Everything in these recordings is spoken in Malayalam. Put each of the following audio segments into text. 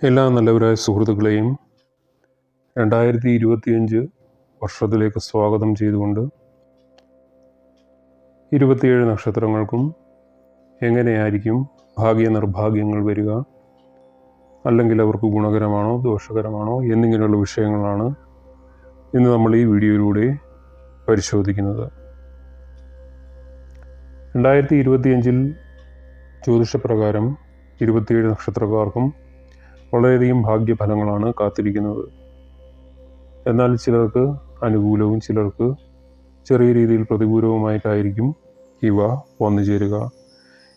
എല്ലാ നല്ലവരായ സുഹൃത്തുക്കളെയും 2025 വർഷത്തിലേക്ക് സ്വാഗതം ചെയ്തുകൊണ്ട് 27 നക്ഷത്രങ്ങൾക്കും എങ്ങനെയായിരിക്കും ഭാഗ്യ നിർഭാഗ്യങ്ങൾ വരിക, അല്ലെങ്കിൽ അവർക്ക് ഗുണകരമാണോ ദോഷകരമാണോ എന്നിങ്ങനെയുള്ള വിഷയങ്ങളാണ് ഇന്ന് നമ്മൾ ഈ വീഡിയോയിലൂടെ പരിശോധിക്കുന്നത്. 2025 ജ്യോതിഷപ്രകാരം 27 നക്ഷത്രക്കാർക്കും വളരെയധികം ഭാഗ്യഫലങ്ങളാണ് കാത്തിരിക്കുന്നത്. എന്നാൽ ചിലർക്ക് അനുകൂലവും ചിലർക്ക് ചെറിയ രീതിയിൽ പ്രതികൂലവുമായിട്ടായിരിക്കും ഇവ വന്നു ചേരുക.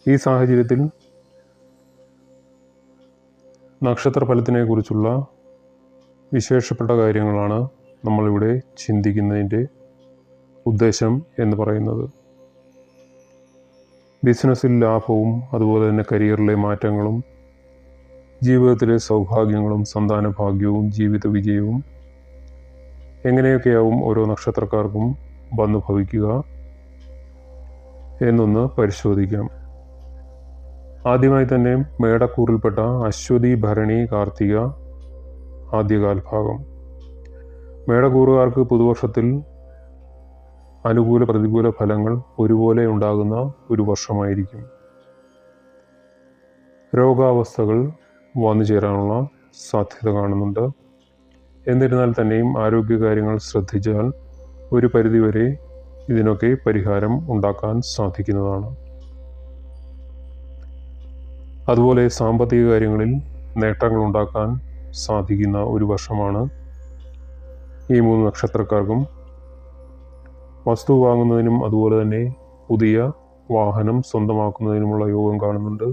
ഈ സാഹചര്യത്തിൽ നക്ഷത്രഫലത്തിനെ കുറിച്ചുള്ള വിശേഷപ്പെട്ട കാര്യങ്ങളാണ് നമ്മളിവിടെ ചിന്തിക്കുന്നതിൻ്റെ ഉദ്ദേശം എന്ന് പറയുന്നത്. ബിസിനസ്സിൽ ലാഭവും അതുപോലെ തന്നെ കരിയറിലെ മാറ്റങ്ങളും ജീവിതത്തിലെ സൗഭാഗ്യങ്ങളും സന്താന ഭാഗ്യവും ജീവിത വിജയവും എങ്ങനെയൊക്കെയാവും ഓരോ നക്ഷത്രക്കാർക്കും വന്നു ഭവിക്കുക എന്നൊന്ന് പരിശോധിക്കാം. ആദ്യമായി തന്നെ മേടക്കൂറിൽപ്പെട്ട അശ്വതി, ഭരണി, കാർത്തിക ആദ്യകാൽഭാഗം. മേടക്കൂറുകാർക്ക് പുതുവർഷത്തിൽ അനുകൂല പ്രതികൂല ഫലങ്ങൾ ഒരുപോലെ ഉണ്ടാകുന്ന ഒരു വർഷമായിരിക്കും. രോഗാവസ്ഥകൾ വന്നു ചേരാനുള്ള സാധ്യത കാണുന്നുണ്ട്. എന്നിരുന്നാൽ തന്നെയും ആരോഗ്യകാര്യങ്ങൾ ശ്രദ്ധിച്ചാൽ ഒരു പരിധിവരെ ഇതിനൊക്കെ പരിഹാരം ഉണ്ടാക്കാൻ സാധിക്കുന്നതാണ്. അതുപോലെ സാമ്പത്തിക കാര്യങ്ങളിൽ നേട്ടങ്ങൾ ഉണ്ടാക്കാൻ സാധിക്കുന്ന ഒരു വർഷമാണ് ഈ 3 നക്ഷത്രക്കാർക്കും. വസ്തു വാങ്ങുന്നതിനും അതുപോലെ തന്നെ പുതിയ വാഹനം സ്വന്തമാക്കുന്നതിനുമുള്ള യോഗം കാണുന്നുണ്ട്.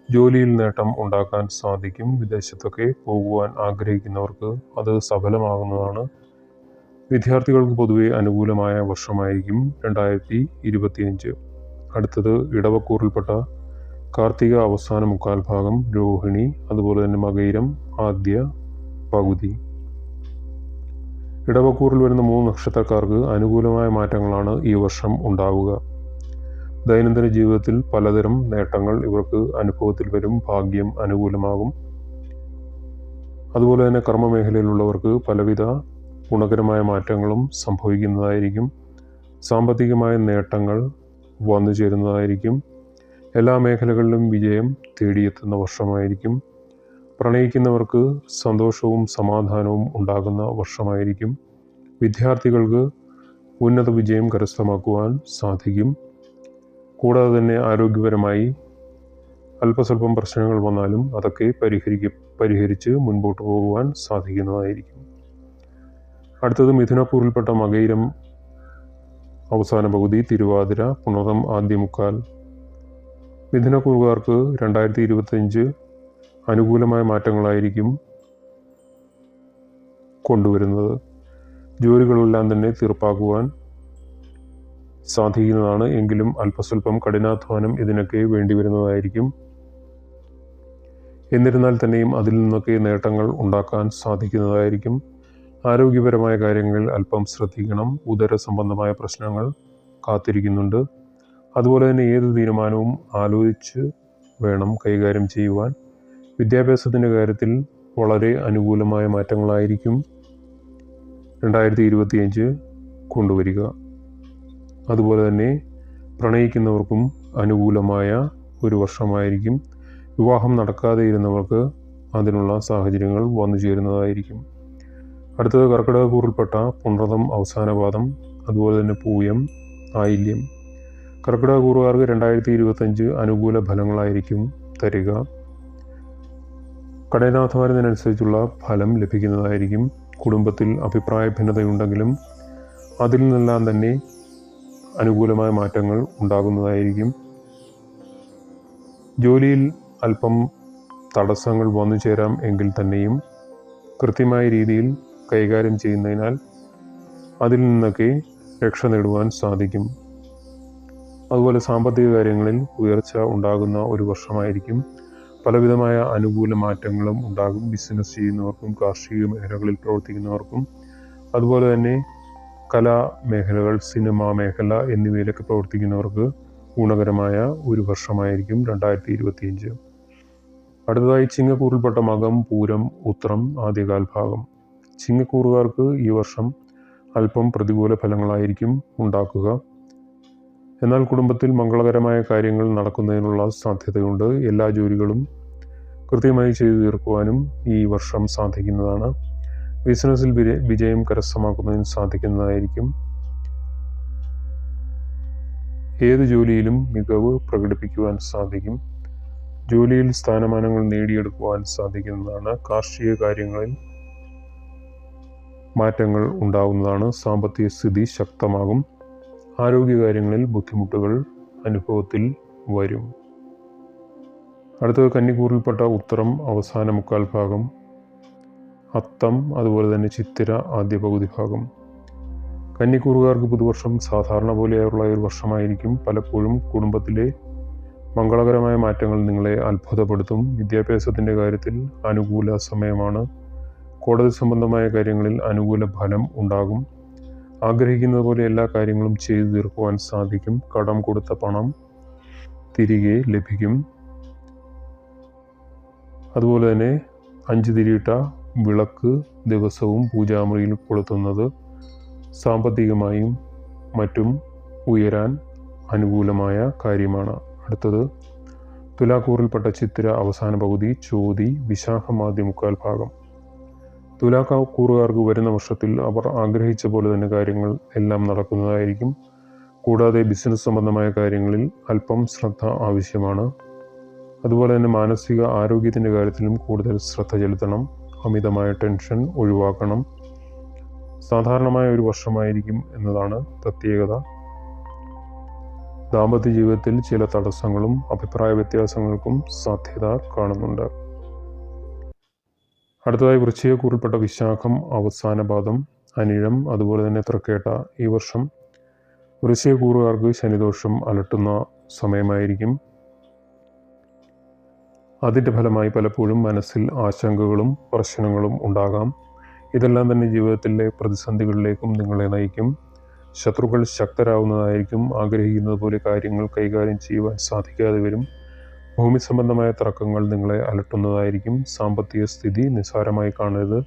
ജോലിയിൽ നേട്ടം ഉണ്ടാക്കാൻ സാധിക്കും. വിദേശത്തൊക്കെ പോകുവാൻ ആഗ്രഹിക്കുന്നവർക്ക് അത് സഫലമാകുന്നതാണ്. വിദ്യാർത്ഥികൾക്ക് പൊതുവെ അനുകൂലമായ വർഷമായിരിക്കും 2025. അടുത്തത് ഇടവക്കൂറിൽപ്പെട്ട കാർത്തിക അവസാന മുക്കാൽ ഭാഗം, രോഹിണി അതുപോലെ തന്നെ മകയിരം ആദ്യ പകുതി. ഇടവക്കൂറിൽ വരുന്ന 3 നക്ഷത്രക്കാർക്ക് അനുകൂലമായ മാറ്റങ്ങളാണ് ഈ വർഷം ഉണ്ടാവുക. ദൈനംദിന ജീവിതത്തിൽ പലതരം നേട്ടങ്ങൾ ഇവർക്ക് അനുഭവത്തിൽ വരും. ഭാഗ്യം അനുകൂലമാകും. അതുപോലെ തന്നെ കർമ്മമേഖലയിലുള്ളവർക്ക് പലവിധ ഗുണകരമായ മാറ്റങ്ങളും സംഭവിക്കുന്നതായിരിക്കും. സാമ്പത്തികമായ നേട്ടങ്ങൾ വന്നു ചേരുന്നതായിരിക്കും. എല്ലാ മേഖലകളിലും വിജയം തേടിയെത്തുന്ന വർഷമായിരിക്കും. പ്രണയിക്കുന്നവർക്ക് സന്തോഷവും സമാധാനവും ഉണ്ടാകുന്ന വർഷമായിരിക്കും. വിദ്യാർത്ഥികൾക്ക് ഉന്നത വിജയം കരസ്ഥമാക്കുവാൻ സാധിക്കും. കൂടാതെ തന്നെ ആരോഗ്യപരമായി അല്പസ്വല്പം പ്രശ്നങ്ങൾ വന്നാലും അതൊക്കെ പരിഹരിച്ച് മുൻപോട്ട് പോകുവാൻ സാധിക്കുന്നതായിരിക്കും. അടുത്തത് മിഥുനക്കൂറിൽപ്പെട്ട മകയിരം അവസാന പകുതി, തിരുവാതിര, പുണർതം ആദ്യ മുക്കാൽ. മിഥുനക്കൂറുകാർക്ക് 2025 അനുകൂലമായ മാറ്റങ്ങളായിരിക്കും കൊണ്ടുവരുന്നത്. ജോലികളെല്ലാം തന്നെ തീർപ്പാക്കുവാൻ സാധിക്കുന്നതാണ്. എങ്കിലും അല്പസ്വല്പം കഠിനാധ്വാനം ഇതിനൊക്കെ വേണ്ടിവരുന്നതായിരിക്കും. എന്നിരുന്നാൽ തന്നെയും അതിൽ നിന്നൊക്കെ നേട്ടങ്ങൾ ഉണ്ടാക്കാൻ സാധിക്കുന്നതായിരിക്കും. ആരോഗ്യപരമായ കാര്യങ്ങളിൽ അല്പം ശ്രദ്ധിക്കണം. ഉദര സംബന്ധമായ പ്രശ്നങ്ങൾ കാത്തിരിക്കുന്നുണ്ട്. അതുപോലെ തന്നെ ഏത് തീരുമാനവും ആലോചിച്ച് വേണം കൈകാര്യം ചെയ്യുവാൻ. വിദ്യാഭ്യാസത്തിൻ്റെ കാര്യത്തിൽ വളരെ അനുകൂലമായ മാറ്റങ്ങളായിരിക്കും 2025 കൊണ്ടുവരിക. അതുപോലെ തന്നെ പ്രണയിക്കുന്നവർക്കും അനുകൂലമായ ഒരു വർഷമായിരിക്കും. വിവാഹം നടക്കാതെ ഇരുന്നവർക്ക് അതിനുള്ള സാഹചര്യങ്ങൾ വന്നു ചേരുന്നതായിരിക്കും. അടുത്തത് കർക്കിടകക്കൂറിൽപ്പെട്ട പുണർതം അവസാന പാദം, അതുപോലെ തന്നെ പൂയം, ആയില്യം. കർക്കിടകക്കൂറുകാർക്ക് 2025 അനുകൂല ഫലങ്ങളായിരിക്കും തരിക. കഠിനാധ്വാനത്തിനനുസരിച്ചുള്ള ഫലം ലഭിക്കുന്നതായിരിക്കും. കുടുംബത്തിൽ അഭിപ്രായ ഭിന്നതയുണ്ടെങ്കിലും അതിൽ നിന്നെല്ലാം തന്നെ അനുകൂലമായ മാറ്റങ്ങൾ ഉണ്ടാകുന്നതായിരിക്കും. ജോലിയിൽ അല്പം തടസ്സങ്ങൾ വന്നു ചേരാം എങ്കിൽ തന്നെയും കൃത്യമായ രീതിയിൽ കൈകാര്യം ചെയ്യുന്നതിനാൽ അതിൽ നിന്നൊക്കെ രക്ഷ നേടുവാൻ സാധിക്കും. അതുപോലെ സാമ്പത്തിക കാര്യങ്ങളിൽ ഉയർച്ച ഉണ്ടാകുന്ന ഒരു വർഷമായിരിക്കും. പലവിധമായ അനുകൂല മാറ്റങ്ങളും ഉണ്ടാകും. ബിസിനസ് ചെയ്യുന്നവർക്കും കാർഷിക മേഖലകളിൽ പ്രവർത്തിക്കുന്നവർക്കും അതുപോലെ തന്നെ കലാ മേഖലകൾ, സിനിമാ മേഖല എന്നിവയിലൊക്കെ പ്രവർത്തിക്കുന്നവർക്ക് ഗുണകരമായ ഒരു വർഷമായിരിക്കും 2025. അടുത്തതായി ചിങ്ങക്കൂറിൽപ്പെട്ട മകം, പൂരം, ഉത്രം ആദ്യകാൽഭാഗം. ചിങ്ങക്കൂറുകാർക്ക് ഈ വർഷം അല്പം പ്രതികൂല ഫലങ്ങളായിരിക്കും ഉണ്ടാക്കുക. എന്നാൽ കുടുംബത്തിൽ മംഗളകരമായ കാര്യങ്ങൾ നടക്കുന്നതിനുള്ള സാധ്യതയുണ്ട്. എല്ലാ ജോലികളും കൃത്യമായി ചെയ്തു തീർക്കുവാനും ഈ വർഷം സാധിക്കുന്നതാണ്. ബിസിനസ്സിൽ വിജയം കരസ്ഥമാക്കുന്നതിന് സാധിക്കുന്നതായിരിക്കും. ഏത് ജോലിയിലും മികവ് പ്രകടിപ്പിക്കുവാൻ സാധിക്കും. ജോലിയിൽ സ്ഥാനമാനങ്ങൾ നേടിയെടുക്കുവാൻ സാധിക്കുന്നതാണ്. കാർഷിക കാര്യങ്ങളിൽ മാറ്റങ്ങൾ ഉണ്ടാകുന്നതാണ്. സാമ്പത്തിക സ്ഥിതി ശക്തമാകും. ആരോഗ്യകാര്യങ്ങളിൽ ബുദ്ധിമുട്ടുകൾ അനുഭവത്തിൽ വരും. അടുത്തത് കന്നിക്കൂറിൽപ്പെട്ട ഉത്തരം അവസാന മുക്കാൽ ഭാഗം, അത്തം, അതുപോലെ തന്നെ ചിത്തിര ആദ്യ പകുതി ഭാഗം. കന്നിക്കൂറുകാർക്ക് പുതുവർഷം സാധാരണ പോലെയുള്ള ഒരു വർഷമായിരിക്കും. പലപ്പോഴും കുടുംബത്തിലെ മംഗളകരമായ മാറ്റങ്ങൾ നിങ്ങളെ അത്ഭുതപ്പെടുത്തും. വിദ്യാഭ്യാസത്തിൻ്റെ കാര്യത്തിൽ അനുകൂല സമയമാണ്. കോടതി സംബന്ധമായ കാര്യങ്ങളിൽ അനുകൂല ഫലം ഉണ്ടാകും. ആഗ്രഹിക്കുന്നത് പോലെ എല്ലാ കാര്യങ്ങളും ചെയ്തു തീർക്കുവാൻ സാധിക്കും. കടം കൊടുത്ത പണം തിരികെ ലഭിക്കും. അതുപോലെ തന്നെ 5 തിരിയിട്ട വിളക്ക് ദിവസവും പൂജാമുറിയിൽ കൊളുത്തുന്നത് സാമ്പത്തികമായും മറ്റും ഉയരാൻ അനുകൂലമായ കാര്യമാണ്. അടുത്തത് തുലാക്കൂറിൽപ്പെട്ട ചിത്തിര അവസാന പകുതി, ചോതി, വിശാഖം ആദ്യ മുക്കാൽ ഭാഗം. തുലാക്കൂറുകാർക്ക് വരുന്ന വർഷത്തിൽ അവർ ആഗ്രഹിച്ച പോലെ തന്നെ കാര്യങ്ങൾ എല്ലാം നടക്കുന്നതായിരിക്കും. കൂടാതെ ബിസിനസ് സംബന്ധമായ കാര്യങ്ങളിൽ അല്പം ശ്രദ്ധ ആവശ്യമാണ്. അതുപോലെ തന്നെ മാനസിക ആരോഗ്യത്തിൻ്റെ കാര്യത്തിലും കൂടുതൽ ശ്രദ്ധ ചെലുത്തണം. അമിതമായ ടെൻഷൻ ഒഴിവാക്കണം. സാധാരണമായ ഒരു വർഷമായിരിക്കും എന്നതാണ് പ്രത്യേകത. ദാമ്പത്യ ജീവിതത്തിൽ ചില തടസ്സങ്ങളും അഭിപ്രായ വ്യത്യാസങ്ങൾക്കും സാധ്യത കാണുന്നുണ്ട്. അടുത്തതായി വൃശ്ചികക്കൂറിൽപ്പെട്ട വിശാഖം അവസാന പാദം, അനിഴം, അതുപോലെ തന്നെ തൃക്കേട്ട. ഈ വർഷം വൃശ്ചികക്കൂറുകാർക്ക് ശനിദോഷം അലട്ടുന്ന സമയമായിരിക്കും. അതിൻ്റെ ഫലമായി പലപ്പോഴും മനസ്സിൽ ആശങ്കകളും പ്രശ്നങ്ങളും ഉണ്ടാകാം. ഇതെല്ലാം തന്നെ ജീവിതത്തിലെ പ്രതിസന്ധികളിലേക്കും നിങ്ങളെ നയിക്കും. ശത്രുക്കൾ ശക്തരാകുന്നതായിരിക്കും. ആഗ്രഹിക്കുന്നത് പോലെ കാര്യങ്ങൾ കൈകാര്യം ചെയ്യുവാൻ സാധിക്കാതെ വരും. ഭൂമി സംബന്ധമായ തർക്കങ്ങൾ നിങ്ങളെ അലട്ടുന്നതായിരിക്കും. സാമ്പത്തിക സ്ഥിതി നിസ്സാരമായി കാണരുത്.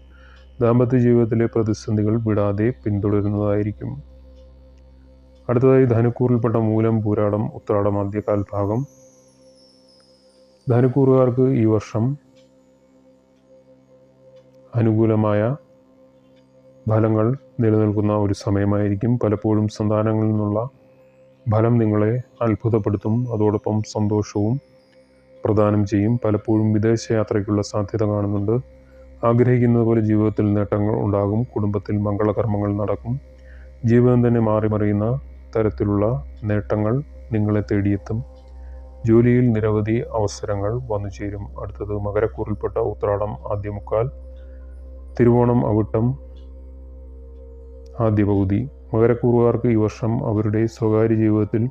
ദാമ്പത്യ ജീവിതത്തിലെ പ്രതിസന്ധികൾ വിടാതെ പിന്തുടരുന്നതായിരിക്കും. അടുത്തതായി ധനുക്കൂറിൽപ്പെട്ട മൂലം, പൂരാടം, ഉത്രാടം ആദ്യകാൽ ഭാഗം. ധനുക്കൂറുകാർക്ക് ഈ വർഷം അനുകൂലമായ ഫലങ്ങൾ നിലനിൽക്കുന്ന ഒരു സമയമായിരിക്കും. പലപ്പോഴും സന്താനങ്ങളിൽ നിന്നുള്ള ഫലം നിങ്ങളെ അത്ഭുതപ്പെടുത്തും. അതോടൊപ്പം സന്തോഷവും പ്രദാനം ചെയ്യും. പലപ്പോഴും വിദേശയാത്രയ്ക്കുള്ള സാധ്യത കാണുന്നുണ്ട്. ആഗ്രഹിക്കുന്നത് പോലെ ജീവിതത്തിൽ നേട്ടങ്ങൾ ഉണ്ടാകും. കുടുംബത്തിൽ മംഗളകർമ്മങ്ങൾ നടക്കും. ജീവിതം തന്നെ മാറിമറിയുന്ന തരത്തിലുള്ള നേട്ടങ്ങൾ നിങ്ങളെ തേടിയെത്തും. ജോലിയിൽ നിരവധി അവസരങ്ങൾ വന്നു ചേരും. അടുത്തത് മകരക്കൂറിൽപ്പെട്ട ഉത്രാടം ആദ്യ മുക്കാൽ, തിരുവോണം അവിട്ടം ആദ്യ പകുതി. മകരക്കൂറുകാർക്ക് ഈ വർഷം അവരുടെ സ്വകാര്യ ജീവിതത്തിൽ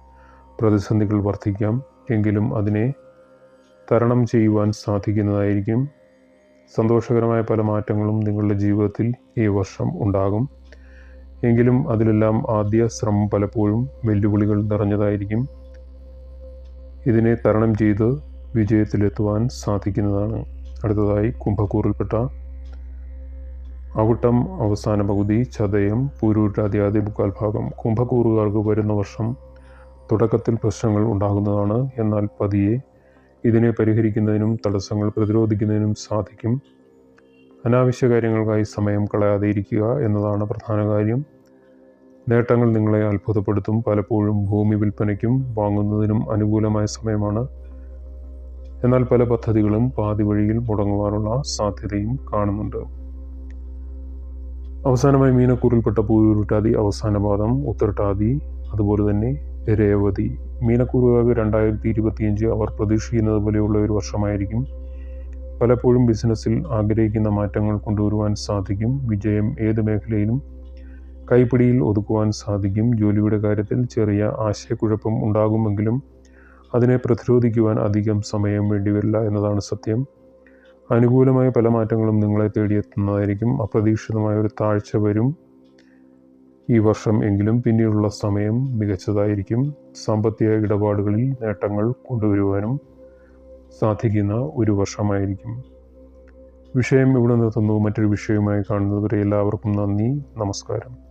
പ്രതിസന്ധികൾ വർദ്ധിക്കാം. എങ്കിലും അതിനെ തരണം ചെയ്യുവാൻ സാധിക്കുന്നതായിരിക്കും. സന്തോഷകരമായ പല മാറ്റങ്ങളും നിങ്ങളുടെ ജീവിതത്തിൽ ഈ വർഷം ഉണ്ടാകും. എങ്കിലും അതിലെല്ലാം ആദ്യ ശ്രമം പലപ്പോഴും വെല്ലുവിളികൾ നിറഞ്ഞതായിരിക്കും. ഇതിനെ തരണം ചെയ്ത് വിജയത്തിലെത്തുവാൻ സാധിക്കുന്നതാണ്. അടുത്തതായി കുംഭക്കൂറിൽപ്പെട്ട അവിട്ടം അവസാന പകുതി, ചതയം, പൂരുരുട്ടാതി ആദ്യ മുക്കാൽ ഭാഗം. കുംഭക്കൂറുകാർക്ക് വരുന്ന വർഷം തുടക്കത്തിൽ പ്രശ്നങ്ങൾ ഉണ്ടാകുന്നതാണ്. എന്നാൽ പതിയെ ഇതിനെ പരിഹരിക്കുന്നതിനും തടസ്സങ്ങൾ പ്രതിരോധിക്കുന്നതിനും സാധിക്കും. അനാവശ്യ കാര്യങ്ങൾക്കായി സമയം കളയാതെ ഇരിക്കുക എന്നതാണ് പ്രധാന കാര്യം. നേട്ടങ്ങൾ നിങ്ങളെ അത്ഭുതപ്പെടുത്തും. പലപ്പോഴും ഭൂമി വിൽപ്പനയ്ക്കും വാങ്ങുന്നതിനും അനുകൂലമായ സമയമാണ്. എന്നാൽ പല പദ്ധതികളും പാതി വഴിയിൽ മുടങ്ങുവാനുള്ള സാധ്യതയും കാണുന്നുണ്ട്. അവസാനമായി മീനക്കൂറിൽപ്പെട്ട പൂരുരുട്ടാതി അവസാന പാദം, ഉത്രട്ടാതി, അതുപോലെ തന്നെ രേവതി. മീനക്കൂറുകാർക്ക് 2025 അവർ പ്രതീക്ഷിക്കുന്നത് പോലെയുള്ള ഒരു വർഷമായിരിക്കും. പലപ്പോഴും ബിസിനസ്സിൽ ആഗ്രഹിക്കുന്ന മാറ്റങ്ങൾ കൊണ്ടുവരുവാൻ സാധിക്കും. വിജയം ഏത് മേഖലയിലും കൈപ്പിടിയിൽ ഒതുക്കുവാൻ സാധിക്കും. ജോലിയുടെ കാര്യത്തിൽ ചെറിയ ആശയക്കുഴപ്പം ഉണ്ടാകുമെങ്കിലും അതിനെ പ്രതിരോധിക്കുവാൻ അധികം സമയം വേണ്ടിവരില്ല എന്നതാണ് സത്യം. അനുകൂലമായ പല മാറ്റങ്ങളും നിങ്ങളെ തേടിയെത്തുന്നതായിരിക്കും. അപ്രതീക്ഷിതമായ ഒരു താഴ്ച വരും ഈ വർഷം എങ്കിലും പിന്നീടുള്ള സമയം മികച്ചതായിരിക്കും. സാമ്പത്തിക ഇടപാടുകളിൽ നേട്ടങ്ങൾ കൊണ്ടുവരുവാനും സാധിക്കുന്ന ഒരു വർഷമായിരിക്കും. വിഷയം ഇവിടെ നിർത്തുന്നു. മറ്റൊരു വിഷയവുമായി കാണുന്നതുവരെ എല്ലാവർക്കും നന്ദി, നമസ്കാരം.